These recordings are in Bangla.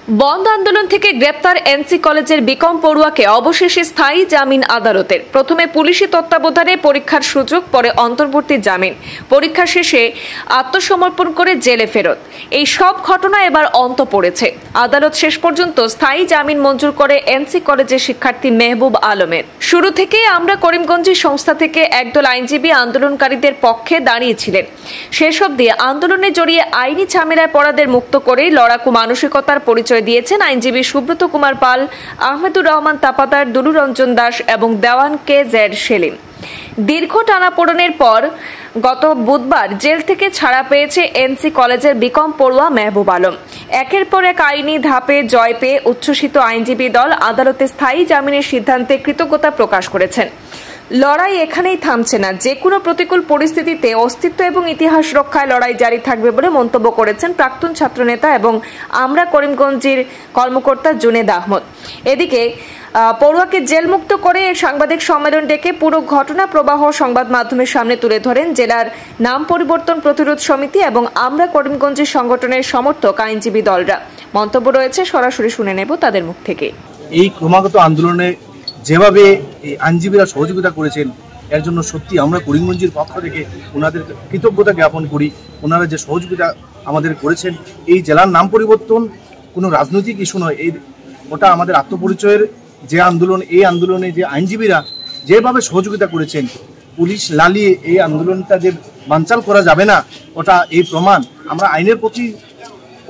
বন্ধ আন্দোলন থেকে গ্রেপ্তার এনসি কলেজের বিকম পড়ুয়াকে অবশেষে স্থায়ী জামিন আদালতের। প্রথমে পুলিশি তত্ত্বাবধানে পরীক্ষার সুযোগ, পরে অন্তর্বর্তী জামিন। পরীক্ষা শেষে আত্মসমর্পণ করে জেলে ফেরত। এই সব ঘটনা এবার অন্ত পড়েছে। আদালত শেষ পর্যন্ত স্থায়ী জামিন মঞ্জুর করে এনসি কলেজের শিক্ষার্থী মেহবুব আলমের। শুরু থেকেই আমরা করিমগঞ্জের সংস্থা থেকে একদল আইনজীবী আন্দোলনকারীদের পক্ষে দাঁড়িয়েছিলেন। শেষ অবধি আন্দোলনে জড়িয়ে আইনি ঝামেলায় পড়াদের মুক্ত করেই লড়াকু মানসিকতার পরিচয় দিয়েছেন আইনজীবী সুব্রত কুমার পাল, আহমেদুর রহমান তাপাতার, দুলুরঞ্জন দাস এবং দেওয়ান কে জেড সেলিম। দীর্ঘ টানাপোড়েনের পর গত বুধবার জেল থেকে ছাড়া পেয়েছে এনসি কলেজের বিকম পড়ুয়া মেহবুব আলম। একের পর এক আইনি ধাপে জয় পেয়ে উচ্ছ্বসিত আইনজীবী দল আদালতে স্থায়ী জামিনের সিদ্ধান্তে কৃতজ্ঞতা প্রকাশ করেছেন। লড়াই এখানেই থামছে না, যে কোনো প্রতিকূল পরিস্থিতিতে অস্তিত্ব এবং ইতিহাস রক্ষায় লড়াই জারি থাকবে বলে মন্তব্য করেছেন প্রাক্তন ছাত্রনেতা এবং আমরা করিমগঞ্জের কর্মকর্তা জুনেদ আহমদ। এদিকে পড়ুয়াকে জেলমুক্ত করে সাংবাদিক সম্মেলন ডেকে পুরো ঘটনা প্রবাহ সংবাদ মাধ্যমের সামনে তুলে ধরেন জেলার নাম পরিবর্তন প্রতিরোধ সমিতি এবং আমরা করিমগঞ্জের সংগঠনের সমর্থক আইনজীবী দলরা। মন্তব্য রয়েছে, সরাসরি শুনে নেব তাদের মুখ থেকে। এই ক্রমাগত আন্দোলনে যেভাবে এই আইনজীবীরা সহযোগিতা করেছেন, এর জন্য সত্যি আমরা করিমগঞ্জের পক্ষ থেকে ওনাদের কৃতজ্ঞতা জ্ঞাপন করি। ওনারা যে সহযোগিতা আমাদের করেছেন, এই জেলার নাম পরিবর্তন কোনো রাজনৈতিক ইস্যু নয়, ওটা আমাদের আত্মপরিচয়ের যে আন্দোলন। এই আন্দোলনে যে আইনজীবীরা যেভাবে সহযোগিতা করেছেন, পুলিশ লালিয়ে এই আন্দোলনটা যে বানচাল করা যাবে না, ওটা এই প্রমাণ। আমরা আইনের প্রতি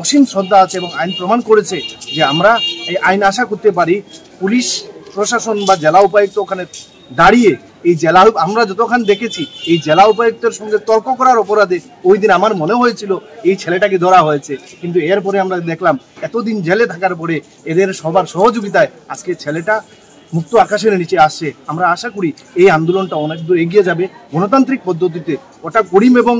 অসীম শ্রদ্ধা আছে এবং আইন প্রমাণ করেছে যে আমরা এই আইন আশা করতে পারি। পুলিশ প্রশাসন বা জেলা উপায়ুক্ত ওখানে দাঁড়িয়ে এই জেলা, আমরা যতক্ষণ দেখেছি এই জেলা উপায়ুক্তের সঙ্গে তর্ক করার অপরাধে ওই দিন আমার মনে হয়েছিল এই ছেলেটাকে ধরা হয়েছে, কিন্তু এরপরে আমরা দেখলাম এতদিন জেলে থাকার পরে এদের সবার সহযোগিতায় আজকে ছেলেটা মুক্ত আকাশের নিচে আসছে। আমরা আশা করি এই আন্দোলনটা অনেক দূর এগিয়ে যাবে গণতান্ত্রিক পদ্ধতিতে। ওটা করিম এবং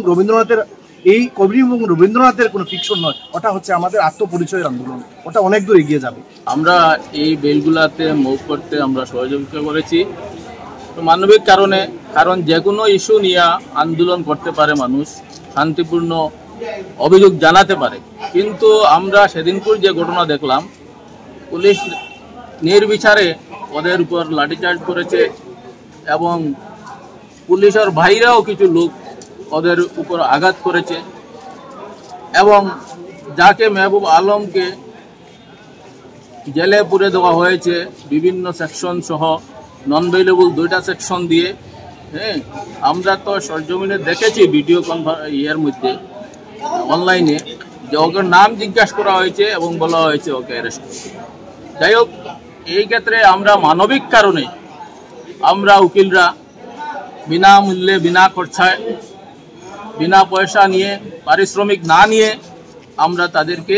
রবীন্দ্রনাথের কোনো ফিকশন নয়, ওটা হচ্ছে আমাদের আত্মপরিচয়ের আন্দোলন। ওটা অনেক দূর এগিয়ে যাবে। আমরা এই বেলগুলাতে মুভ করতে আমরা সহযোগিতা করেছি মানবিক কারণে, কারণ যে কোনো ইস্যু নিয়ে আন্দোলন করতে পারে মানুষ, শান্তিপূর্ণ অভিযোগ জানাতে পারে। কিন্তু আমরা সেদিনপুর যে ঘটনা দেখলাম, পুলিশ নির্বিচারে ওদের উপর লাঠিচার্জ করেছে এবং পুলিশের ভাইরাও কিছু লোক ওদের উপর আঘাত করেছে এবং যাকে মেহবুব আলমকে জেলে পুরে দেওয়া হয়েছে বিভিন্ন সেকশন সহ, নন বেইলেবল 2টা সেকশন দিয়ে। হ্যাঁ, আমরা তো সরজমিনে দেখেছি ভিডিও ইয়ের মধ্যে অনলাইনে যে ওকে নাম জিজ্ঞাসা করা হয়েছে এবং বলা হয়েছে ওকে অ্যারেস্ট করতে। যাই হোক, এই ক্ষেত্রে আমরা মানবিক কারণে আমরা উকিলরা বিনামূল্যে, বিনা খরচায়, বিনা পয়সা নিয়ে, পারিশ্রমিক না নিয়ে আমরা তাদেরকে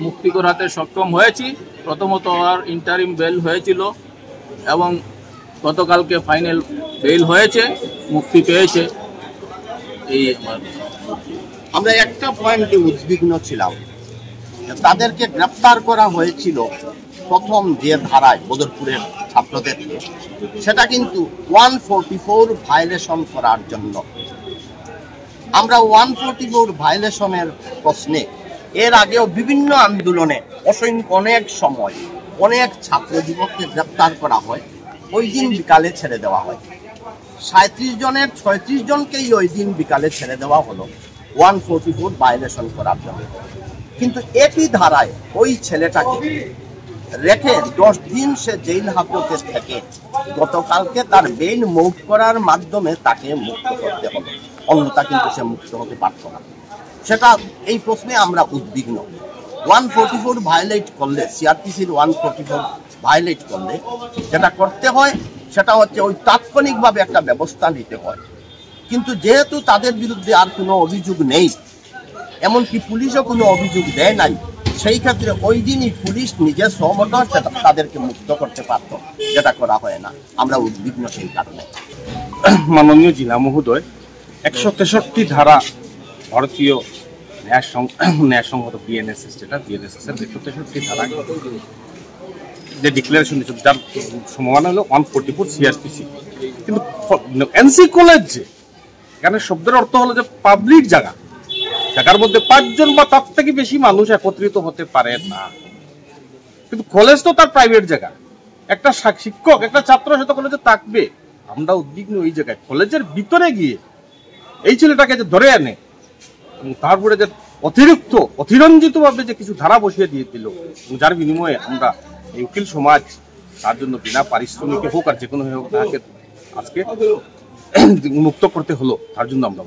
মুক্তি করাতে সক্ষম হয়েছি। প্রথমত আর ইন্টারিম বেল হয়েছিল এবং গতকালকে ফাইনাল বেল হয়েছে, মুক্তি পেয়েছে। এই আমরা একটা পয়েন্টে উদ্বিগ্ন ছিলাম, তাদেরকে গ্রেপ্তার করা হয়েছিল প্রথম যে ধারায় বদরপুরের ছাত্রদেরকে, সেটা কিন্তু 144 ভায়োলেশন করার জন্য। আমরা 144 ভায়োলেশনের প্রশ্নে এর আগেও বিভিন্ন আন্দোলনে অনেক সময় অনেক ছাত্র যুবককে গ্রেপ্তার করা হয়, ওই দিন বিকালে ছেড়ে দেওয়া হয়। 37 জনের 36 জনকেই ওই দিন বিকালে ছেড়ে দেওয়া হলো 144 ভায়োলেশন করার জন্য। কিন্তু একই ধারায় ওই ছেলেটাকে রেখে 10 দিন সে জেল হাজতে থেকে গতকালকে তার বেইল মুভ করার মাধ্যমে তাকে মুক্ত করতে হলো, অন্যথা কিন্তু সে মুক্ত হতে পারত না। সেটা এই প্রশ্নে আমরা উদ্বিগ্ন। 144 ভায়োলেট করলে, সিআরপিসির 144 ভায়োলেট করলে যেটা করতে হয় সেটা হচ্ছে ওই তাৎক্ষণিকভাবে একটা ব্যবস্থা নিতে হয়। কিন্তু যেহেতু তাদের বিরুদ্ধে আর কোনো অভিযোগ নেই, এমনকি পুলিশও কোনো অভিযোগ দেয় নাই, সেই ক্ষেত্রে ওই দিনই পুলিশ নিজের সহমত তাদেরকে মুক্ত করতে পারত, যেটা করা হয় না। আমরা উদ্বিগ্ন সেই কারণে। মাননীয় জেলা মহোদয় 163 ধারা ভারতীয় ন্যায়সংগত বিএনএসএস, যেটা বিএনএসএস এর 163 ধারা যে ডিক্লারেশন দিয়েছে, যার সমান হলো 144 সিআরপিসি। কিন্তু এনসি কলেজ যে এখানে শব্দের অর্থ হলো যে পাবলিক জায়গার মধ্যে 5 জন বা তার থেকে বেশি মানুষ একত্রিত হতে পারে না। কিন্তু কলেজ তো তার প্রাইভেট জায়গা, একটা শিক্ষক একটা ছাত্র সাথে কলেজে থাকবে। আমরা উদ্বিগ্ন এই জায়গায়, কলেজের ভিতরে গিয়ে এই ছেলেটাকে যে ধরে আনে এবং তারপরে যে অতিরঞ্জিত ভাবে যে কিছু ধারা বসিয়ে দিয়ে দিল, যার বিনিময়ে আমরা এই উকিল সমাজ তার জন্য বিনা পারিশ্রমিকে হোক আর যে কোনো হোক তাকে আজকে মুক্ত করতে হলো, তার জন্য আমরা